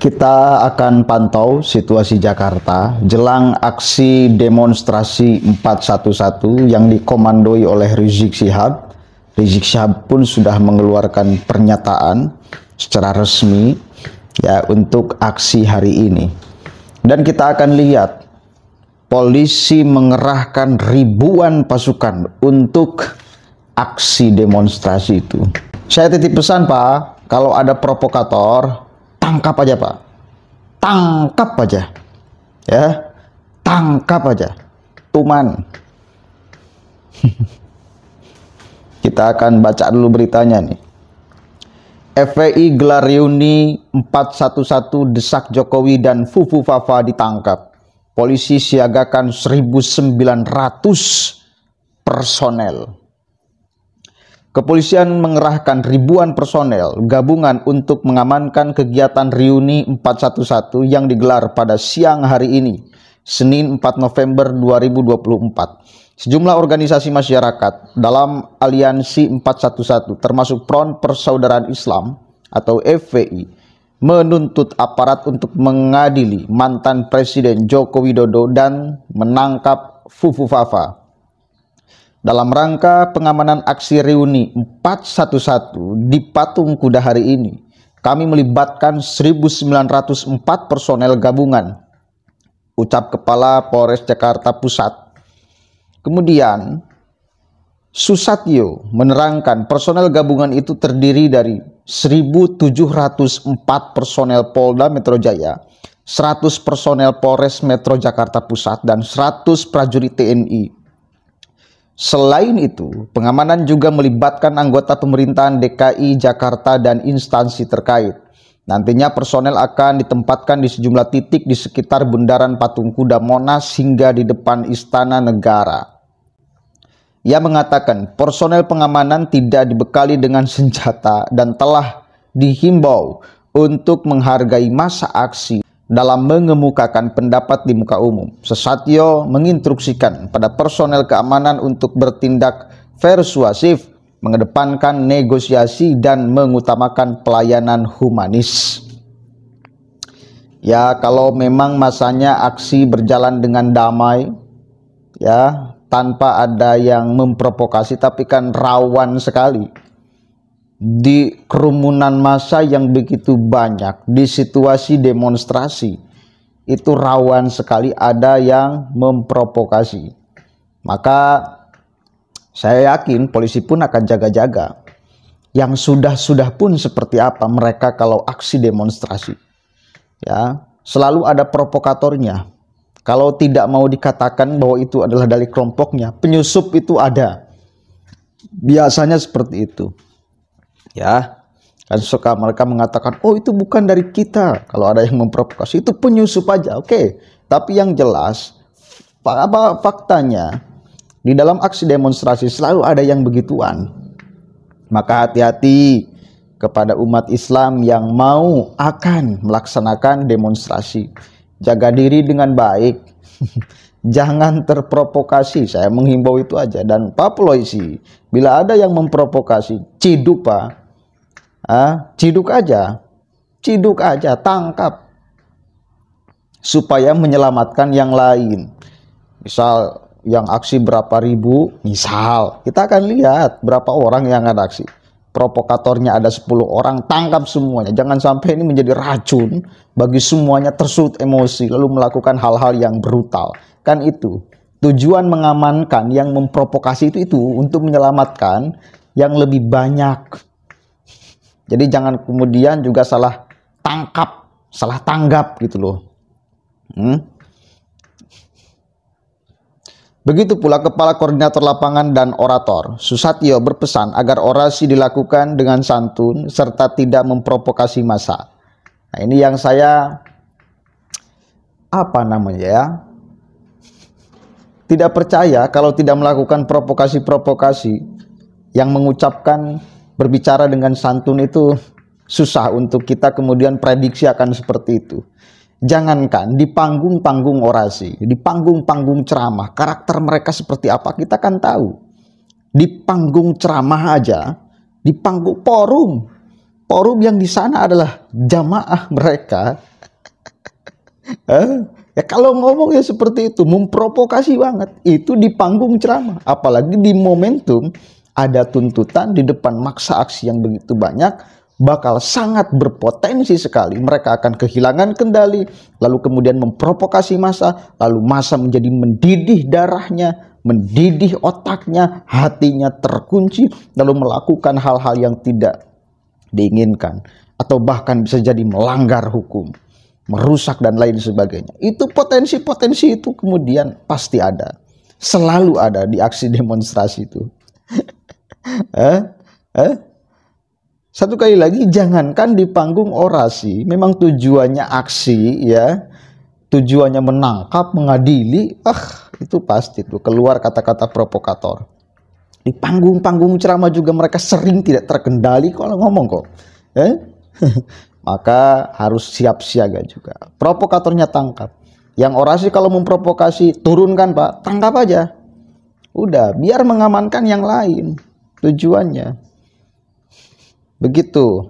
Kita akan pantau situasi Jakarta jelang aksi demonstrasi 411 yang dikomandoi oleh Rizik Syihab. Rizik Syihab pun sudah mengeluarkan pernyataan secara resmi ya untuk aksi hari ini. Dan kita akan lihat polisi mengerahkan ribuan pasukan untuk aksi demonstrasi itu. Saya titip pesan, Pak, kalau ada provokator, tangkap aja, Pak. Tangkap aja. Ya. Tangkap aja. Tuman. Kita akan baca dulu beritanya nih. FPI gelar reuni 411 desak Jokowi dan Fufu Fafa ditangkap. Polisi siagakan 1.900 personel. Kepolisian mengerahkan ribuan personel gabungan untuk mengamankan kegiatan reuni 411 yang digelar pada siang hari ini, Senin 4 November 2024. Sejumlah organisasi masyarakat dalam Aliansi 411 termasuk Front Persaudaraan Islam atau FPI menuntut aparat untuk mengadili mantan Presiden Joko Widodo dan menangkap Fufu Fafa. Dalam rangka pengamanan aksi reuni 411 di Patung Kuda hari ini, kami melibatkan 1.904 personel gabungan, ucap Kepala Polres Jakarta Pusat. Kemudian, Susatyo menerangkan personel gabungan itu terdiri dari 1.704 personel Polda Metro Jaya, 100 personel Polres Metro Jakarta Pusat, dan 100 prajurit TNI. Selain itu, pengamanan juga melibatkan anggota pemerintahan DKI Jakarta dan instansi terkait. Nantinya personel akan ditempatkan di sejumlah titik di sekitar Bundaran Patung Kuda Monas hingga di depan Istana Negara. Ia mengatakan personel pengamanan tidak dibekali dengan senjata dan telah dihimbau untuk menghargai masa aksi dalam mengemukakan pendapat di muka umum. Susatyo menginstruksikan pada personel keamanan untuk bertindak persuasif, mengedepankan negosiasi dan mengutamakan pelayanan humanis. Ya, kalau memang masanya aksi berjalan dengan damai, ya, tanpa ada yang memprovokasi, tapi kan rawan sekali di kerumunan massa yang begitu banyak, di situasi demonstrasi itu rawan sekali ada yang memprovokasi. Maka saya yakin polisi pun akan jaga-jaga. Yang sudah pun seperti apa mereka kalau aksi demonstrasi, ya selalu ada provokatornya. Kalau tidak mau dikatakan bahwa itu adalah dari kelompoknya, penyusup itu ada, biasanya seperti itu. Ya, kan suka mereka mengatakan, oh itu bukan dari kita. Kalau ada yang memprovokasi, itu penyusup aja. Oke, tapi yang jelas apa faktanya di dalam aksi demonstrasi selalu ada yang begituan. Maka hati-hati kepada umat Islam yang mau akan melaksanakan demonstrasi. Jaga diri dengan baik. Jangan terprovokasi. Saya menghimbau itu aja. Dan Pak Polisi, bila ada yang memprovokasi, ciduk, Pak. Ciduk aja, tangkap supaya menyelamatkan yang lain. Misal yang aksi berapa ribu, misal kita akan lihat berapa orang yang ada aksi, provokatornya ada 10 orang, tangkap semuanya. Jangan sampai ini menjadi racun bagi semuanya, tersulut emosi lalu melakukan hal-hal yang brutal. Kan itu tujuan mengamankan yang memprovokasi itu untuk menyelamatkan yang lebih banyak. Jadi jangan kemudian juga salah tangkap, salah tanggap gitu loh. Begitu pula Kepala Koordinator Lapangan dan Orator, Susatyo berpesan agar orasi dilakukan dengan santun serta tidak memprovokasi massa. Nah, ini yang saya tidak percaya kalau tidak melakukan provokasi-provokasi yang mengucapkan berbicara dengan santun itu susah untuk kita kemudian prediksi akan seperti itu. Jangankan di panggung-panggung orasi, di panggung-panggung ceramah, karakter mereka seperti apa kita kan tahu. Di panggung ceramah aja, di panggung forum, Forum yang di sana adalah jamaah mereka. Ya kalau ngomong ya seperti itu, memprovokasi banget. Itu di panggung ceramah, apalagi di momentum ada tuntutan di depan maksa aksi yang begitu banyak, bakal sangat berpotensi sekali. Mereka akan kehilangan kendali, lalu kemudian memprovokasi massa, lalu massa menjadi mendidih darahnya, mendidih otaknya, hatinya terkunci, lalu melakukan hal-hal yang tidak diinginkan, atau bahkan bisa jadi melanggar hukum, merusak dan lain sebagainya. Itu potensi-potensi itu kemudian pasti ada, selalu ada di aksi demonstrasi itu. Satu kali lagi, jangankan di panggung orasi, memang tujuannya aksi ya, tujuannya menangkap, mengadili, itu pasti tuh keluar kata-kata provokator. Di panggung-panggung ceramah juga mereka sering tidak terkendali kalau ngomong kok. Maka harus siap siaga juga. Provokatornya tangkap. Yang orasi kalau memprovokasi, turunkan Pak, tangkap aja. Udah, biar mengamankan yang lain. Tujuannya. Begitu.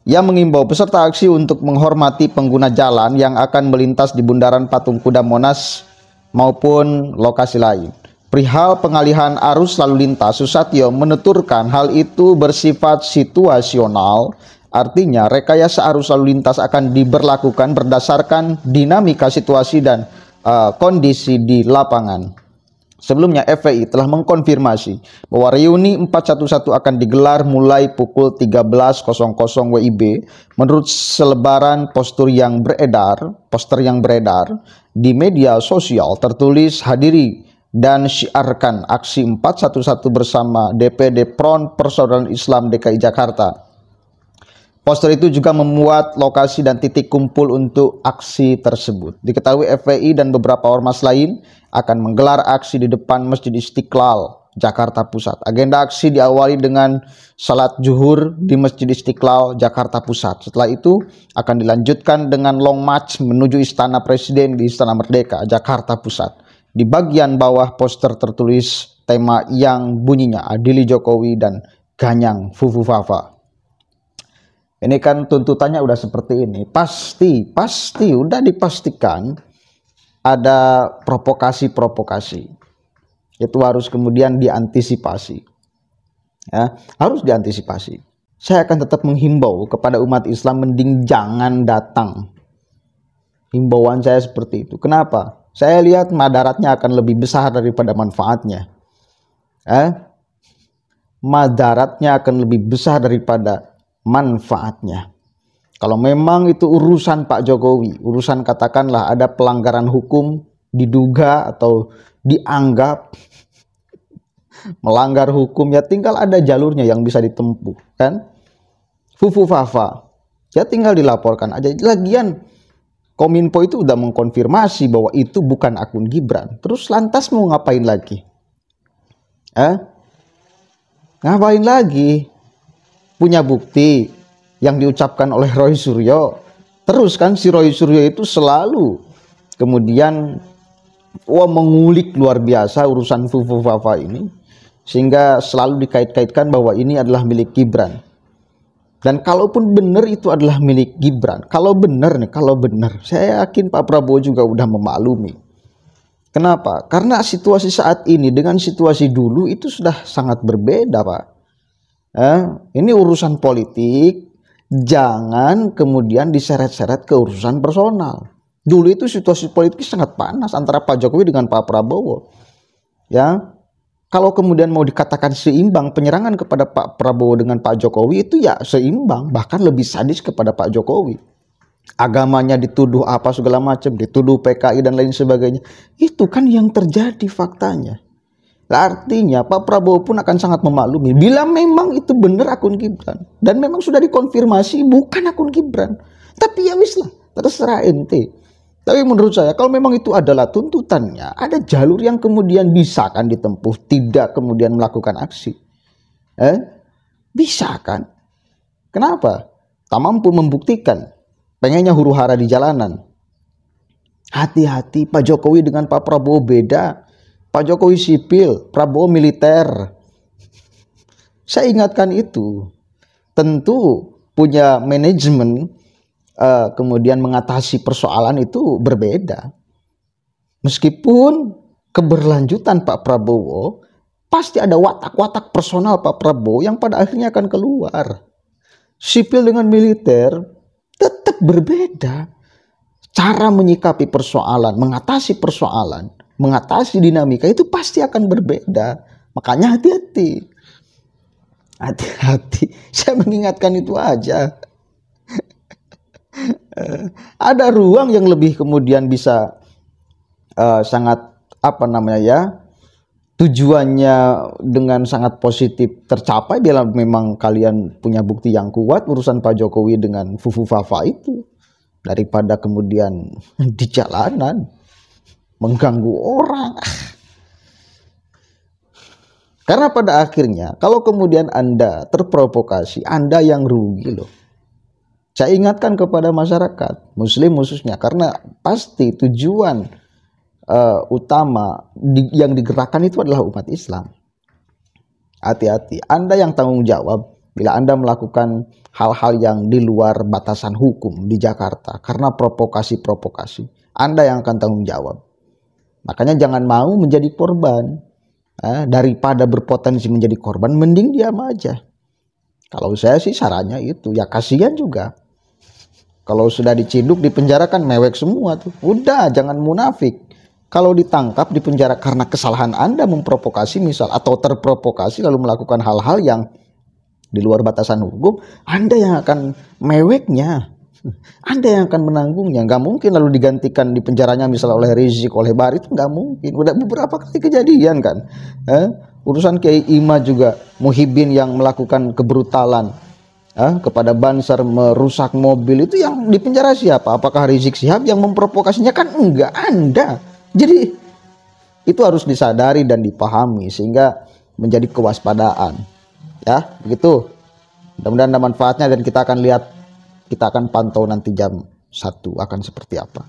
Ia mengimbau peserta aksi untuk menghormati pengguna jalan yang akan melintas di bundaran Patung Kuda Monas maupun lokasi lain. Perihal pengalihan arus lalu lintas, Susatyo menuturkan hal itu bersifat situasional, artinya rekayasa arus lalu lintas akan diberlakukan berdasarkan dinamika situasi dan kondisi di lapangan. Sebelumnya FPI telah mengkonfirmasi bahwa reuni 411 akan digelar mulai pukul 13.00 WIB menurut selebaran poster yang beredar di media sosial tertulis hadiri dan syiarkan aksi 411 bersama DPD Front Persaudaraan Islam DKI Jakarta. Poster itu juga memuat lokasi dan titik kumpul untuk aksi tersebut. Diketahui FPI dan beberapa ormas lain akan menggelar aksi di depan Masjid Istiqlal, Jakarta Pusat. Agenda aksi diawali dengan salat zuhur di Masjid Istiqlal, Jakarta Pusat. Setelah itu akan dilanjutkan dengan long march menuju Istana Presiden di Istana Merdeka, Jakarta Pusat. Di bagian bawah poster tertulis tema yang bunyinya adili Jokowi dan ganyang Fufu Fafa. Ini kan tuntutannya udah seperti ini. Pasti udah dipastikan ada provokasi-provokasi. Itu harus kemudian diantisipasi. Ya, harus diantisipasi. Saya akan tetap menghimbau kepada umat Islam mending jangan datang. Himbauan saya seperti itu. Kenapa? Saya lihat madaratnya akan lebih besar daripada manfaatnya. Madaratnya akan lebih besar daripada manfaatnya. Kalau memang itu urusan Pak Jokowi, urusan katakanlah ada pelanggaran hukum diduga atau dianggap melanggar hukum, ya tinggal ada jalurnya yang bisa ditempuh kan. Fufu Fafa ya tinggal dilaporkan aja. Lagian Kominfo itu udah mengkonfirmasi bahwa itu bukan akun Gibran. Terus lantas mau ngapain lagi? Ngapain lagi? Punya bukti yang diucapkan oleh Roy Suryo. Terus kan si Roy Suryo itu selalu kemudian mengulik luar biasa urusan Fufu Fafa ini, sehingga selalu dikait-kaitkan bahwa ini adalah milik Gibran. Dan kalaupun benar itu adalah milik Gibran, kalau benar, saya yakin Pak Prabowo juga udah memaklumi. Kenapa? Karena situasi saat ini dengan situasi dulu itu sudah sangat berbeda, Pak. Ini urusan politik, jangan kemudian diseret-seret ke urusan personal. Dulu itu situasi politik sangat panas antara Pak Jokowi dengan Pak Prabowo. Ya, kalau kemudian mau dikatakan seimbang penyerangan kepada Pak Prabowo dengan Pak Jokowi itu ya seimbang, bahkan lebih sadis kepada Pak Jokowi. Agamanya dituduh apa segala macam, dituduh PKI dan lain sebagainya. Itu kan yang terjadi faktanya. Artinya Pak Prabowo pun akan sangat memaklumi bila memang itu benar akun Gibran dan memang sudah dikonfirmasi bukan akun Gibran. Tapi ya wis lah, terserah ente. Tapi menurut saya kalau memang itu adalah tuntutannya, ada jalur yang kemudian bisa kan ditempuh, tidak kemudian melakukan aksi. Bisa kan? Kenapa? Tak mampu membuktikan, pengennya huru-hara di jalanan. Hati-hati, Pak Jokowi dengan Pak Prabowo beda. Pak Jokowi sipil, Prabowo militer. Saya ingatkan itu. Tentu punya manajemen kemudian mengatasi persoalan itu berbeda. Meskipun keberlanjutan Pak Prabowo, pasti ada watak-watak personal Pak Prabowo yang pada akhirnya akan keluar. Sipil dengan militer tetap berbeda. Cara menyikapi persoalan, mengatasi persoalan, mengatasi dinamika itu pasti akan berbeda. Makanya hati-hati. Hati-hati. Saya mengingatkan itu aja. Ada ruang yang lebih kemudian bisa sangat tujuannya dengan sangat positif tercapai bila memang kalian punya bukti yang kuat urusan Pak Jokowi dengan Fufu Fafa itu, daripada kemudian di jalanan mengganggu orang. Karena pada akhirnya kalau kemudian Anda terprovokasi, Anda yang rugi loh. Saya ingatkan kepada masyarakat Muslim khususnya, karena pasti tujuan utama yang digerakkan itu adalah umat Islam. Hati-hati, Anda yang tanggung jawab bila Anda melakukan hal-hal yang di luar batasan hukum di Jakarta karena provokasi-provokasi. Anda yang akan tanggung jawab. Makanya jangan mau menjadi korban. Daripada berpotensi menjadi korban, mending diam aja. Kalau saya sih sarannya itu, ya kasihan juga. Kalau sudah diciduk, dipenjarakan, mewek semua tuh. Udah, jangan munafik. Kalau ditangkap, dipenjara karena kesalahan Anda memprovokasi misal, atau terprovokasi lalu melakukan hal-hal yang di luar batasan hukum, Anda yang akan meweknya. Anda yang akan menanggungnya. Nggak mungkin lalu digantikan di penjaranya misal oleh Rizik, oleh Bari, itu nggak mungkin. Udah beberapa kali kejadian kan. Urusan Kiai Ima juga, Muhyiddin yang melakukan kebrutalan kepada Bansar, merusak mobil, itu yang dipenjara siapa? Apakah Rizik Syihab yang memprovokasinya? Kan enggak, Anda. Jadi itu harus disadari dan dipahami sehingga menjadi kewaspadaan. Ya, begitu. Mudah-mudahan ada manfaatnya dan kita akan lihat, kita akan pantau nanti jam 1 akan seperti apa.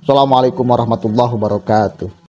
Assalamualaikum warahmatullahi wabarakatuh.